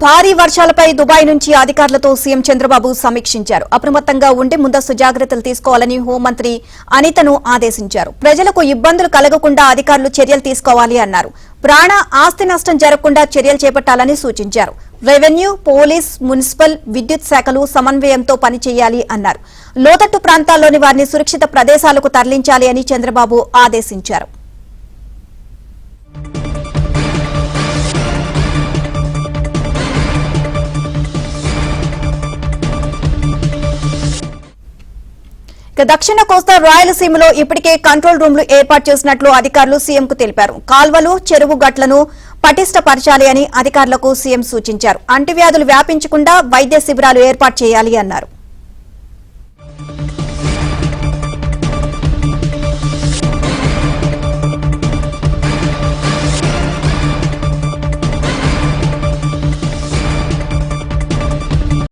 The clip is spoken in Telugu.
భారీ వర్షాలపై దుబాయ్ నుంచి అధికారులతో సీఎం చంద్రబాబు సమీక్షించారు. అప్రమత్తంగా ఉండి ముందస్తు జాగ్రత్తలు తీసుకోవాలని హోంమంత్రి అనితను ఆదేశించారు. ప్రజలకు ఇబ్బందులు కలగకుండా అధికారులు చర్యలు తీసుకోవాలి అన్నారు. ప్రాణ ఆస్తి నష్టం జరగకుండా చర్యలు చేపట్టాలని సూచించారు. రెవెన్యూ, పోలీస్, మున్సిపల్, విద్యుత్ శాఖలు సమన్వయంతో పనిచేయాలి అన్నారు. లోతట్టు ప్రాంతాల్లోని వారిని సురక్షిత ప్రదేశాలకు తరలించాలి అని చంద్రబాబు ఆదేశించారు. దక్షిణ కోస్తా రాయలసీమలో ఇప్పటికే కంట్రోల్ రూమ్లు ఏర్పాటు చేసినట్లు అధికారులు సీఎంకు తెలిపారు. కాల్వలు, చెరువు గట్లను పటిష్టపరచాలి అని అధికారులకు సీఎం సూచించారు. అంటువ్యాధులు వ్యాపించకుండా వైద్య శిబిరాలు ఏర్పాటు చేయాలి అన్నారు.